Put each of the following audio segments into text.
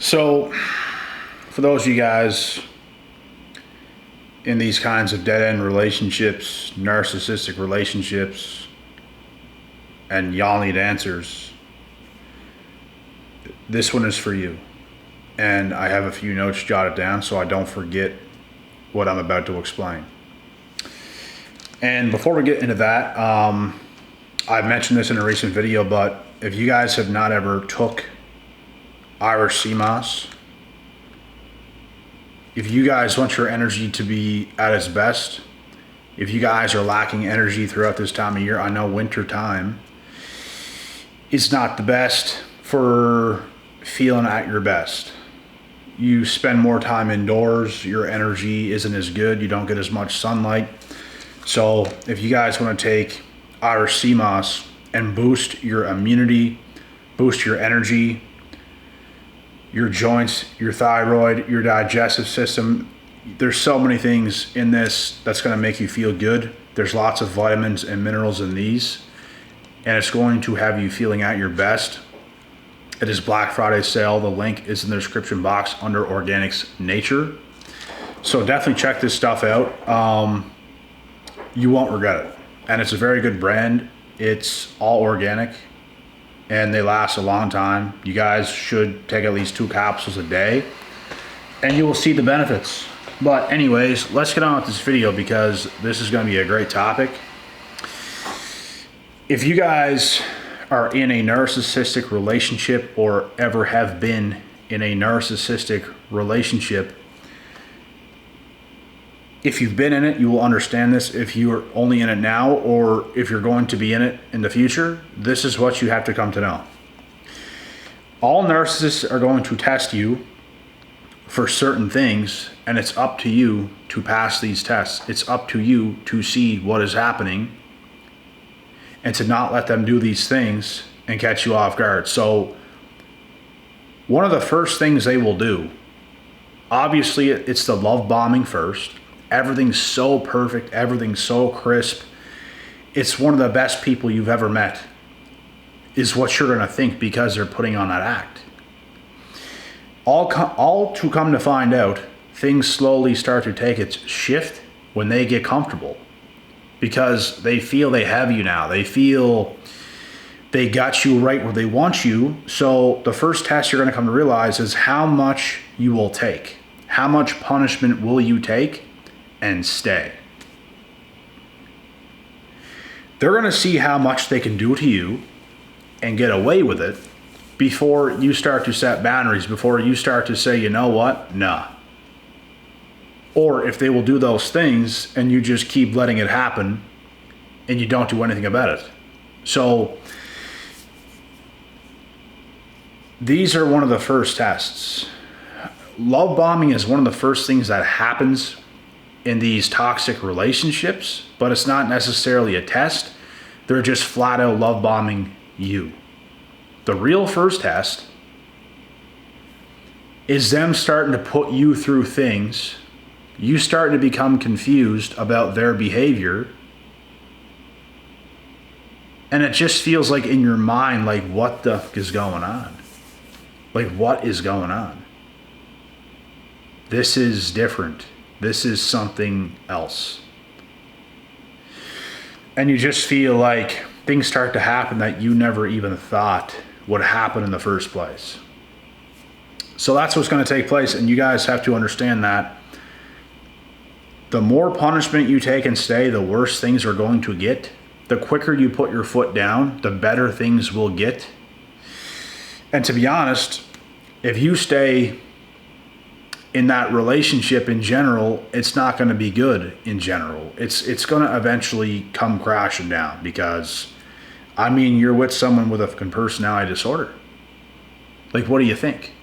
So, for those of you guys in these kinds of dead-end relationships, narcissistic relationships, and y'all need answers, this one is for you. And I have a few notes jotted down so I don't forget what I'm about to explain. And before we get into that, I've mentioned this in a recent video, but if you guys have not ever took Irish sea moss, if you guys want your energy to be at its best, if you guys are lacking energy throughout this time of year, I know winter time is not the best for feeling at your best. You spend more time indoors, your energy isn't as good, you don't get as much sunlight. So if you guys want to take Irish sea moss and boost your immunity, boost your energy, your joints, your thyroid, your digestive system, there's so many things in this that's going to make you feel good. There's lots of vitamins and minerals in these, and it's going to have you feeling at your best. It is Black Friday sale. The link is in the description box under Organics Nature. So definitely check this stuff out. You won't regret it. And it's a very good brand. It's all organic and they last a long time. You guys should take at least 2 capsules a day and you will see the benefits. But anyways, let's get on with this video because this is going to be a great topic. If you guys are in a narcissistic relationship or ever have been in a narcissistic relationship, if you've been in it, you will understand this. If you are only in it now, or if you're going to be in it in the future, this is what you have to come to know. All narcissists are going to test you for certain things, and it's up to you to pass these tests. It's up to you to see what is happening and to not let them do these things and catch you off guard. So one of the first things they will do, obviously it's the love bombing first. Everything's so perfect, everything's so crisp. It's one of the best people you've ever met, is what you're gonna think because they're putting on that act. All to come to find out, things slowly start to take its shift when they get comfortable because they feel they have you now. They feel they got you right where they want you. So the first test you're gonna come to realize is how much you will take. How much punishment will you take and stay? They're going to see how much they can do to you and get away with it before you start to set boundaries, before you start to say, you know what, nah. Or if they will do those things and you just keep letting it happen and you don't do anything about it. So these are one of the first tests. Love bombing is one of the first things that happens in these toxic relationships, but it's not necessarily a test. They're just flat out love bombing you. The real first test is them starting to put you through things, you starting to become confused about their behavior, and it just feels like in your mind, like, what the fuck is going on? Like, what is going on? This is different. This is something else. And you just feel like things start to happen that you never even thought would happen in the first place. So that's what's going to take place. And you guys have to understand that the more punishment you take and stay, the worse things are going to get. The quicker you put your foot down, the better things will get. And to be honest, if you stay in that relationship in general, it's not going to be good in general. It's going to eventually come crashing down because, I mean, you're with someone with a personality disorder. Like, what do you think?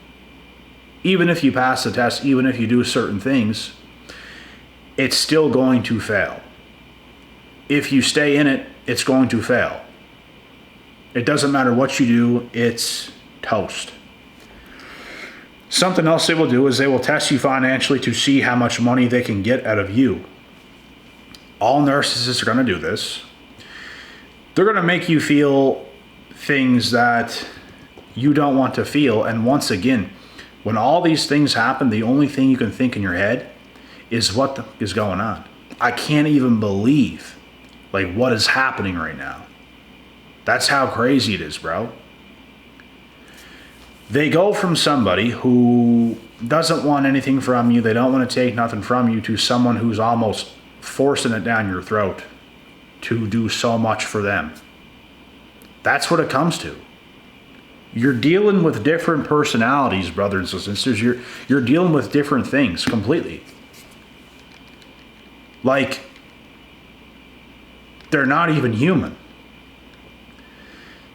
Even if you pass the test, even if you do certain things, it's still going to fail. If you stay in it, it's going to fail. It doesn't matter what you do, it's toast. Something else they will do is they will test you financially to see how much money they can get out of you. All narcissists are going to do this. They're going to make you feel things that you don't want to feel. And once again, When all these things happen, the only thing you can think in your head is what is going on. I can't even believe like what is happening right now. That's how crazy it is, bro. They go from somebody who doesn't want anything from you, they don't want to take nothing from you, to someone who's almost forcing it down your throat to do so much for them. That's what it comes to. You're dealing with different personalities, brothers and sisters. You're dealing with different things completely. Like, they're not even human.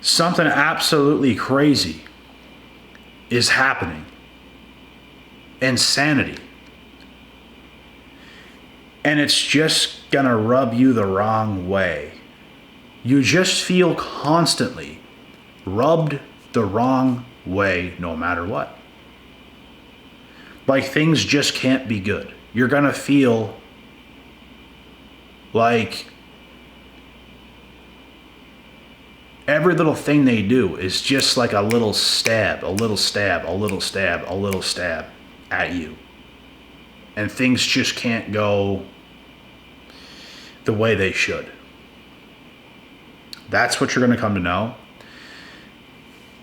Something absolutely crazy is happening. Insanity. And it's just gonna rub you the wrong way. You just feel constantly rubbed the wrong way no matter what. Like things just can't be good. You're gonna feel like every little thing they do is just like a little stab, a little stab, a little stab, a little stab at you. And things just can't go the way they should. That's what you're going to come to know.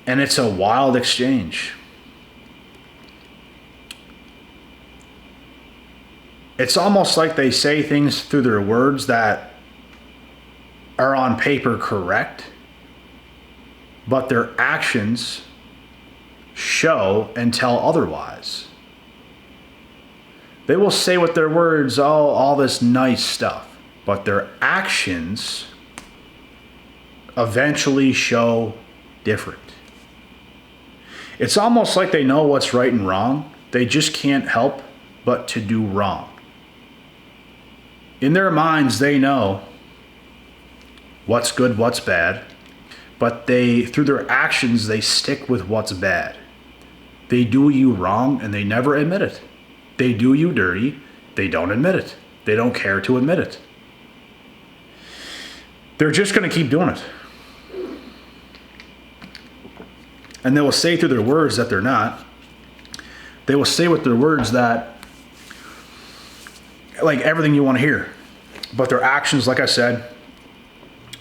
And it's a wild exchange. It's almost like they say things through their words that are on paper correct, but their actions show and tell otherwise. They will say with their words, oh, all this nice stuff, but their actions eventually show different. It's almost like they know what's right and wrong. They just can't help but to do wrong. In their minds, they know what's good, what's bad, but through their actions, they stick with what's bad. They do you wrong and they never admit it. They do you dirty, they don't admit it. They don't care to admit it. They're just going to keep doing it. And they will say through their words that they're not. They will say with their words that, like, everything you want to hear. But their actions, like I said,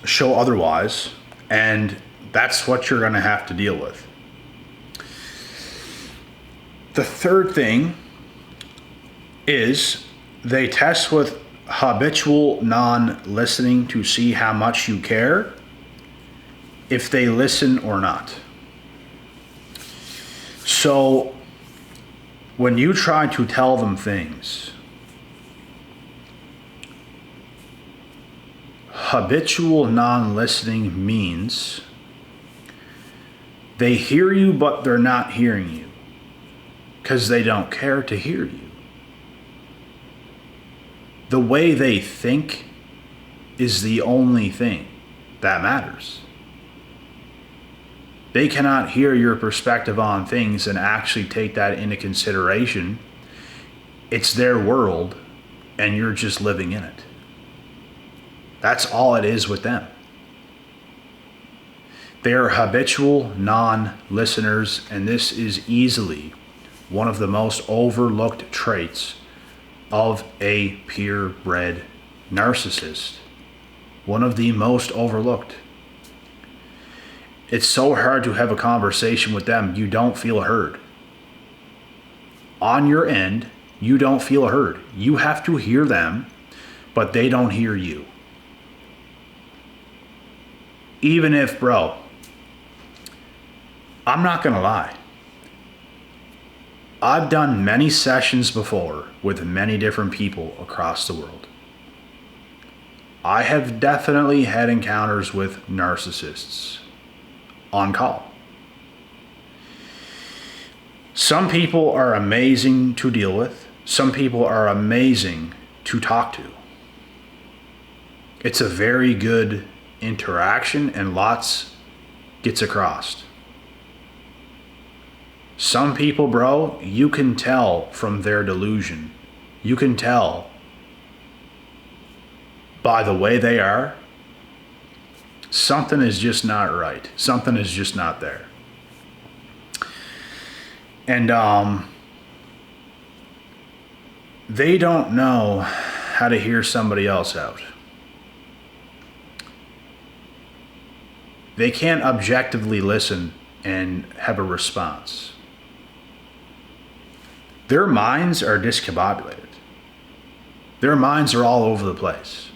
show otherwise. And that's what you're going to have to deal with. The third thing is they test with habitual non-listening to see how much you care, if they listen or not. So when you try to tell them things, habitual non-listening means they hear you, but they're not hearing you because they don't care to hear you. The way they think is the only thing that matters. They cannot hear your perspective on things and actually take that into consideration. It's their world, and you're just living in it. That's all it is with them. They are habitual non-listeners, and this is easily one of the most overlooked traits of a purebred narcissist. One of the most overlooked. It's so hard to have a conversation with them. You don't feel heard. On your end, you don't feel heard. You have to hear them, but they don't hear you. Even if, bro, I'm not gonna lie. I've done many sessions before with many different people across the world. I have definitely had encounters with narcissists on call. Some people are amazing to deal with. Some people are amazing to talk to. It's a very good interaction and lots gets across. Some people, bro, you can tell from their delusion. You can tell by the way they are. Something is just not right. Something is just not there. And they don't know how to hear somebody else out. They can't objectively listen and have a response. Their minds are discombobulated. Their minds are all over the place.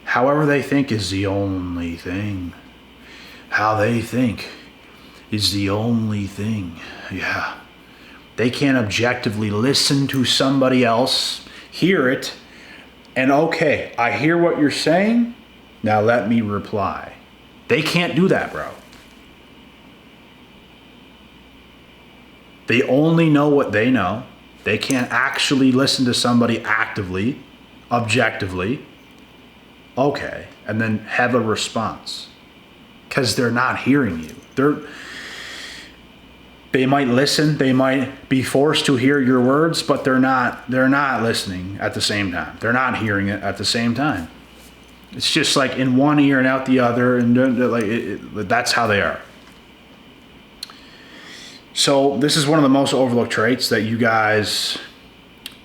However they think is the only thing. How they think is the only thing. Yeah. They can't objectively listen to somebody else, hear it, and okay, I hear what you're saying, now let me reply. They can't do that, bro. They only know what they know. They can't actually listen to somebody actively, objectively, okay, and then have a response. Because they're not hearing you. They might listen, they might be forced to hear your words, but they're not listening at the same time. They're not hearing it at the same time. It's just like in one ear and out the other, and that's how they are. So this is one of the most overlooked traits that you guys,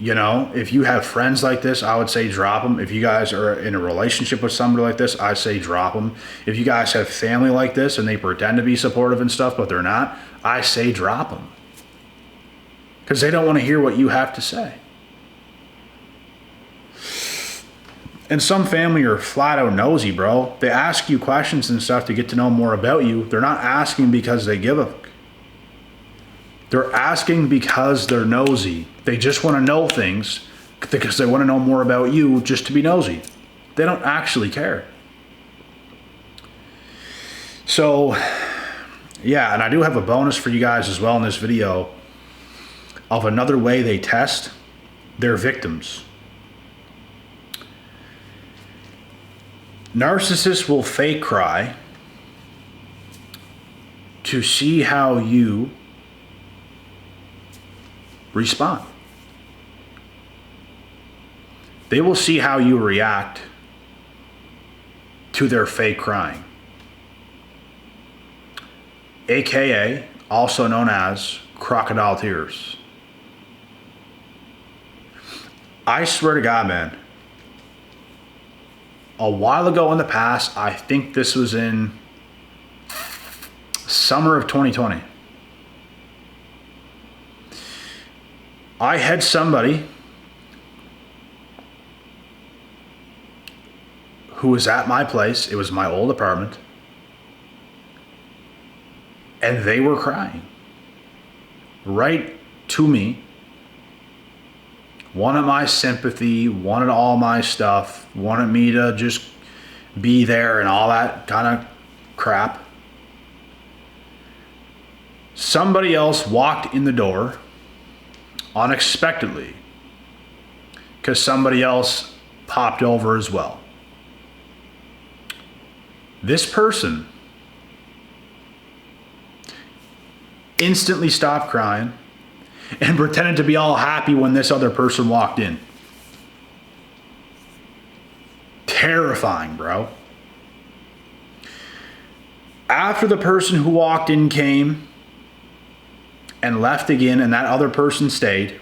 if you have friends like this, I would say drop them. If you guys are in a relationship with somebody like this, I say drop them. If you guys have family like this and they pretend to be supportive and stuff, but they're not, I say drop them. Because they don't want to hear what you have to say. And some family are flat out nosy, bro. They ask you questions and stuff to get to know more about you. They're not asking because they give a fuck. They're asking because they're nosy. They just want to know things because they want to know more about you just to be nosy. They don't actually care. So, yeah, and I do have a bonus for you guys as well in this video of another way they test their victims. Narcissists will fake cry to see how you respond. They will see how you react to their fake crying, aka also known as crocodile tears. I swear to God, man, a while ago in the past, I think this was in summer of 2020, I had somebody who was at my place. It was my old apartment. And they were crying right to me. Wanted my sympathy, wanted all my stuff, wanted me to just be there and all that kind of crap. Somebody else walked in the door unexpectedly because somebody else popped over as well. This person instantly stopped crying and pretended to be all happy when this other person walked in. Terrifying, bro. After the person who walked in came and left again and that other person stayed,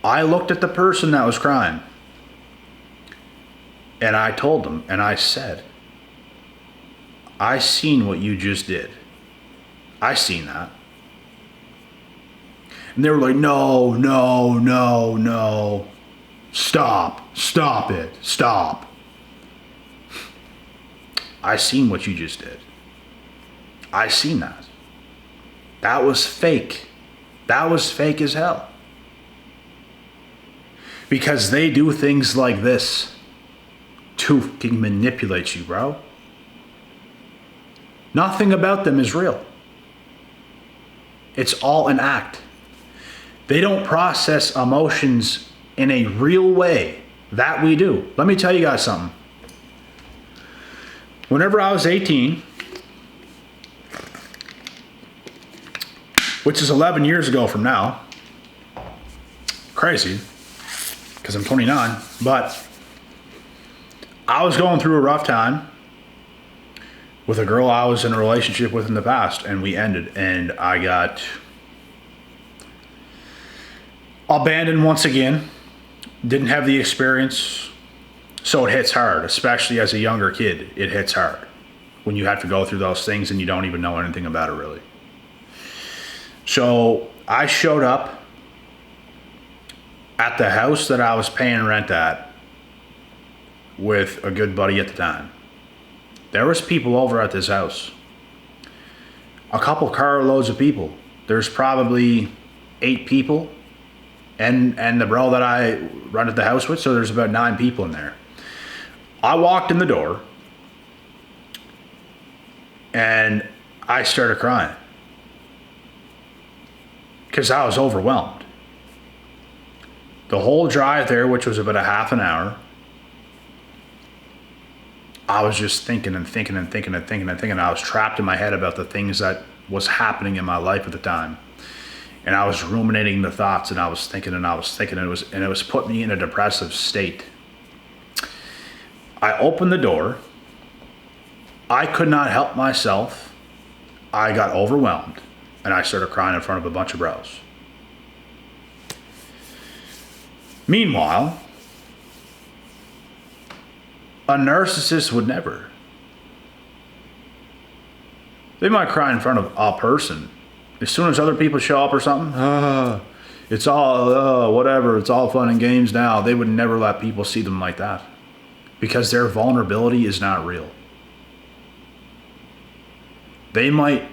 I looked at the person that was crying and I told them and I said, I seen what you just did. I seen that. And they were like, no, no, no, no. Stop. Stop it. Stop. I seen what you just did. I seen that. That was fake. That was fake as hell. Because they do things like this to fucking manipulate you, bro. Nothing about them is real. It's all an act. They don't process emotions in a real way that we do. Let me tell you guys something. Whenever I was 18, which is 11 years ago from now, crazy, because I'm 29, but I was going through a rough time with a girl I was in a relationship with in the past, and we ended, and I got Abandoned once again. Didn't have the experience. So it hits hard, especially as a younger kid. It hits hard when you have to go through those things and you don't even know anything about it really. So I showed up at the house that I was paying rent at with a good buddy at the time. There was people over at this house. A couple carloads of people. There's probably 8 people and the bro that I rented the house with, so there's about 9 people in there. I walked in the door and I started crying because I was overwhelmed. The whole drive there, which was about a half an hour, I was just thinking and thinking and thinking and thinking and thinking. I was trapped in my head about the things that was happening in my life at the time. And I was ruminating the thoughts, and I was thinking and I was thinking, and it was putting me in a depressive state. I opened the door. I could not help myself. I got overwhelmed, and I started crying in front of a bunch of bros. Meanwhile, a narcissist would never. They might cry in front of a person. As soon as other people show up or something, it's all, whatever, it's all fun and games now. They would never let people see them like that because their vulnerability is not real. They might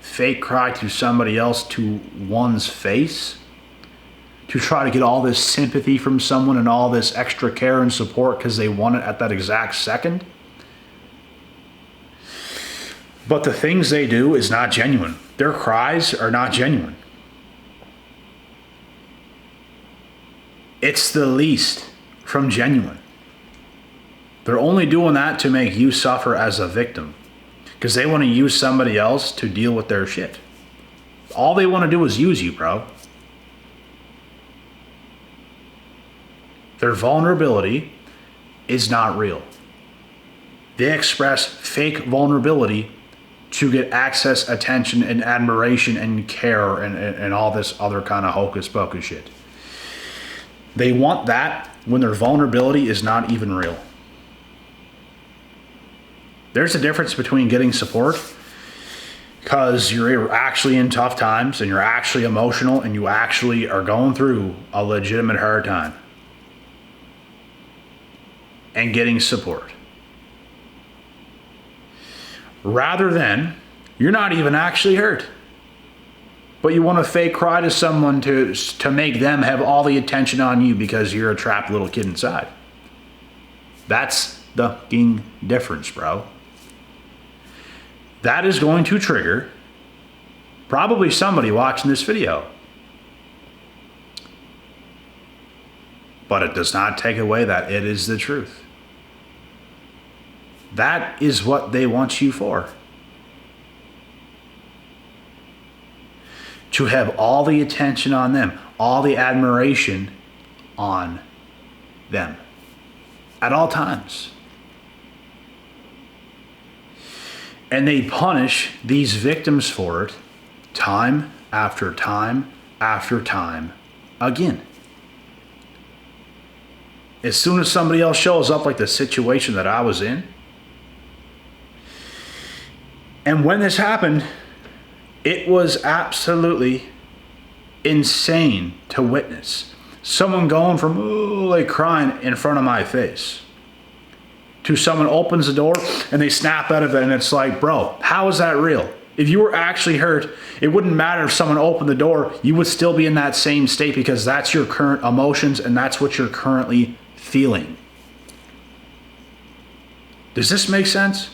fake cry to somebody else to one's face to try to get all this sympathy from someone and all this extra care and support because they want it at that exact second. But the things they do is not genuine. Their cries are not genuine. It's the least from genuine. They're only doing that to make you suffer as a victim because they want to use somebody else to deal with their shit. All they want to do is use you, bro. Their vulnerability is not real. They express fake vulnerability to get access, attention, and admiration and care and all this other kind of hocus pocus shit. They want that when their vulnerability is not even real. There's a difference between getting support because you're actually in tough times and you're actually emotional and you actually are going through a legitimate hard time, and getting support. Rather than, you're not even actually hurt, but you want to fake cry to someone to make them have all the attention on you because you're a trapped little kid inside. That's the fucking difference, bro. That is going to trigger probably somebody watching this video. But it does not take away that it is the truth. That is what they want you for. To have all the attention on them, all the admiration on them at all times. And they punish these victims for it time after time after time again. As soon as somebody else shows up, like the situation that I was in, and when this happened, it was absolutely insane to witness. Someone going from like crying in front of my face to someone opens the door and they snap out of it, and it's like, bro, how is that real? If you were actually hurt, it wouldn't matter if someone opened the door. You would still be in that same state because that's your current emotions and that's what you're currently feeling. Does this make sense?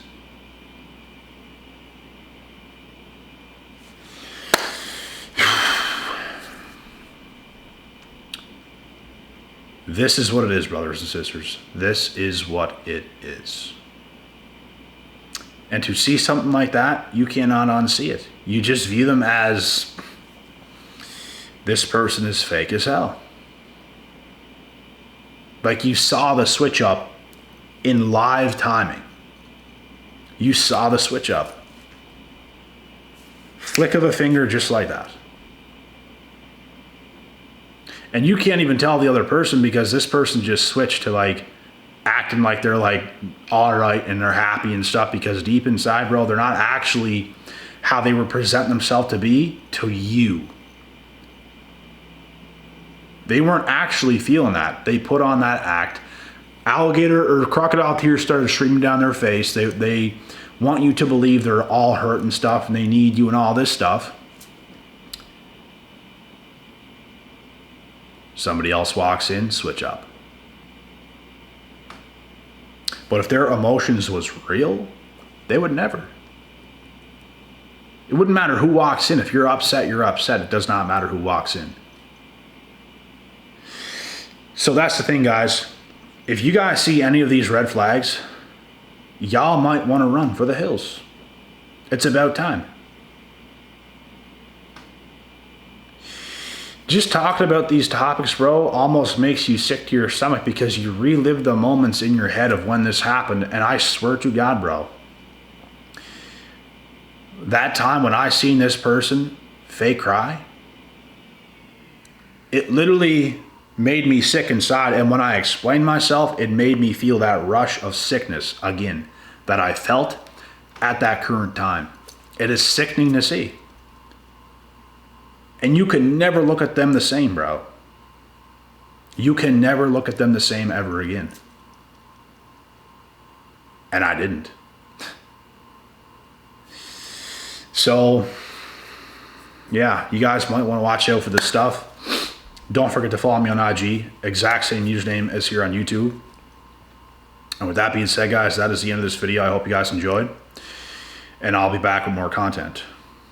This is what it is, brothers and sisters. This is what it is. And to see something like that, you cannot unsee it. You just view them as, this person is fake as hell. Like you saw the switch up in live timing. You saw the switch up. Flick of a finger, just like that. And you can't even tell the other person because this person just switched to like acting like they're like all right and they're happy and stuff, because deep inside, bro, they're not actually how they were presenting themselves to be to you. They weren't actually feeling that. They put on that act. Alligator or crocodile tears started streaming down their face. They want you to believe they're all hurt and stuff and they need you and all this stuff. Somebody else walks in, switch up. But if their emotions was real, they would never. It wouldn't matter who walks in. If you're upset, you're upset. It does not matter who walks in. So that's the thing, guys. If you guys see any of these red flags, y'all might want to run for the hills. It's about time. Just talking about these topics, bro, almost makes you sick to your stomach because you relive the moments in your head of when this happened. And I swear to God, bro, that time when I seen this person fake cry, it literally made me sick inside. And when I explained myself, it made me feel that rush of sickness again that I felt at that current time. It is sickening to see. And you can never look at them the same, bro. You can never look at them the same ever again. And I didn't. So, yeah, you guys might want to watch out for this stuff. Don't forget to follow me on IG. Exact same username as here on YouTube. And with that being said, guys, that is the end of this video. I hope you guys enjoyed. And I'll be back with more content.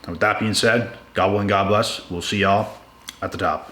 And with that being said, God willing, God bless. We'll see y'all at the top.